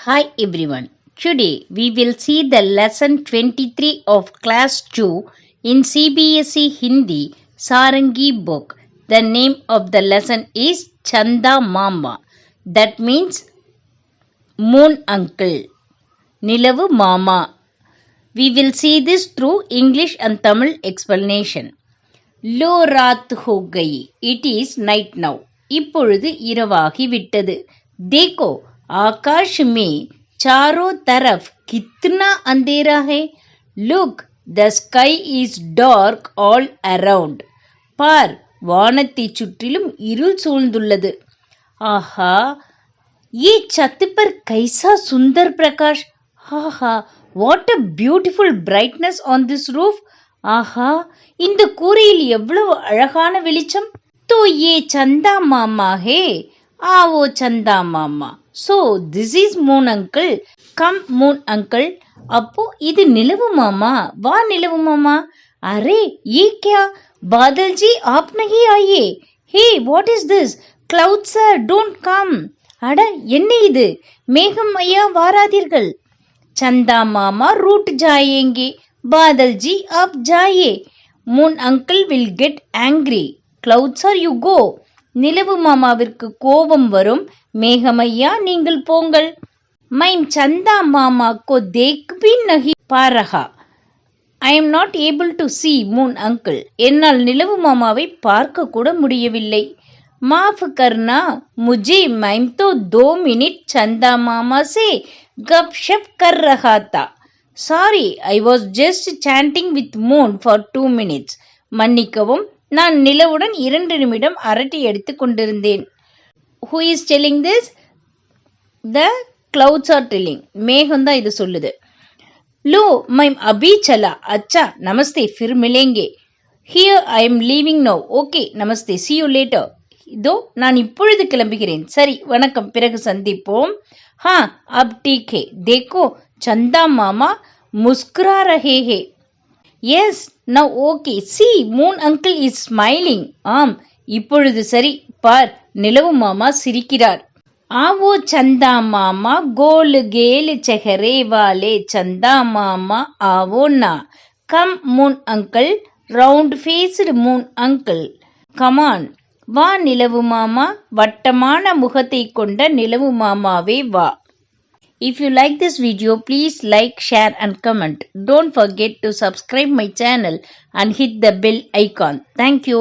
Hi everyone. Today we will see the lesson 23 of class 2 in CBSE Hindi Sarangi book. The name of the lesson is Chanda Mama. That means Moon Uncle. Nilavu Mama. We will see this through English and Tamil explanation. Lo raat ho gayi. It is night now. இப்பொழுது இரவாகி விட்டது. देखो आकाश में चारों तरफ कितना अंधेरा है. Look, the sky is dark all around. பார், வானத்தை சுற்றிலும் இருள் சூழ்ந்துள்ளது. ஆஹா, ये छत पर कैसा सुंदर प्रकाश. ஆஹா, what a beautiful brightness on this roof. ஆஹா, இந்த கூரையில் எவ்வளவு அழகான வெளிச்சம். तो ये चंदा मामा है. आओ चंदा मामा. So this is moon uncle. Come moon uncle. அப்போ இது நிலவு மாமா. வா நிலவு மாமா. அரே ये क्या? बादल जी आप नहीं आइए. Hey, what is this? Clouds sir, don't come. அட என்ன இது? மேகம் ஐயா வாராதீர்கள். चंदा मामा रूठ जाएंगे. बादल जी आप जाइए. Moon uncle will get angry. Clouds sir you go. நிலவு மாமாவிற்கு கோபம் வரும். மேகமையா நீங்கள் போங்கள். மைம் சந்தா மாமா को देख भी नहीं पा रहा. I am not able to see moon uncle. என்னால் நிலவு மாமாவை பார்க்க கூட முடியவில்லை. மாஃப் கர்னா मुझे மைம் तो 2 मिनट चंदा मामा से गपशप कर रहा था. Sorry, I was just chanting with moon for 2 minutes. மன்னிக்கவும், நான் நிலவுடன் 2 நிமிடம் அரட்டை எடுத்துக் கொண்டிருந்தேன். Who is telling this? The clouds are telling. மேகம் தான் இது சொல்லுது. लो मैं अभी चला. अच्छा नमस्ते फिर मिलेंगे. Here I am leaving now. Okay नमस्ते see you later. இதோ நான் இப்பொழுது கிளம்புகிறேன். சரி வணக்கம், பிறகு சந்திப்போம். हाँ अब ठीक है. देखो चंदा मामा मुस्कुरा रहे हैं. Yes now okay. See moon uncle is smiling. ஆம் இப்பொழுது சரி. பார், நிலவு மாமா சிரிக்கிறார். आवो चंदा मामा गोल गेल चेहरे वाले चंदा मामा आवो ना. Come moon uncle round faced moon uncle. Come on. வா நிலவு மாமா, வட்டமான முகத்தை கொண்ட நிலவு மாமாவே வா. If you like this video, please like, share and comment. Don't forget to subscribe my channel and hit the bell icon. Thank you.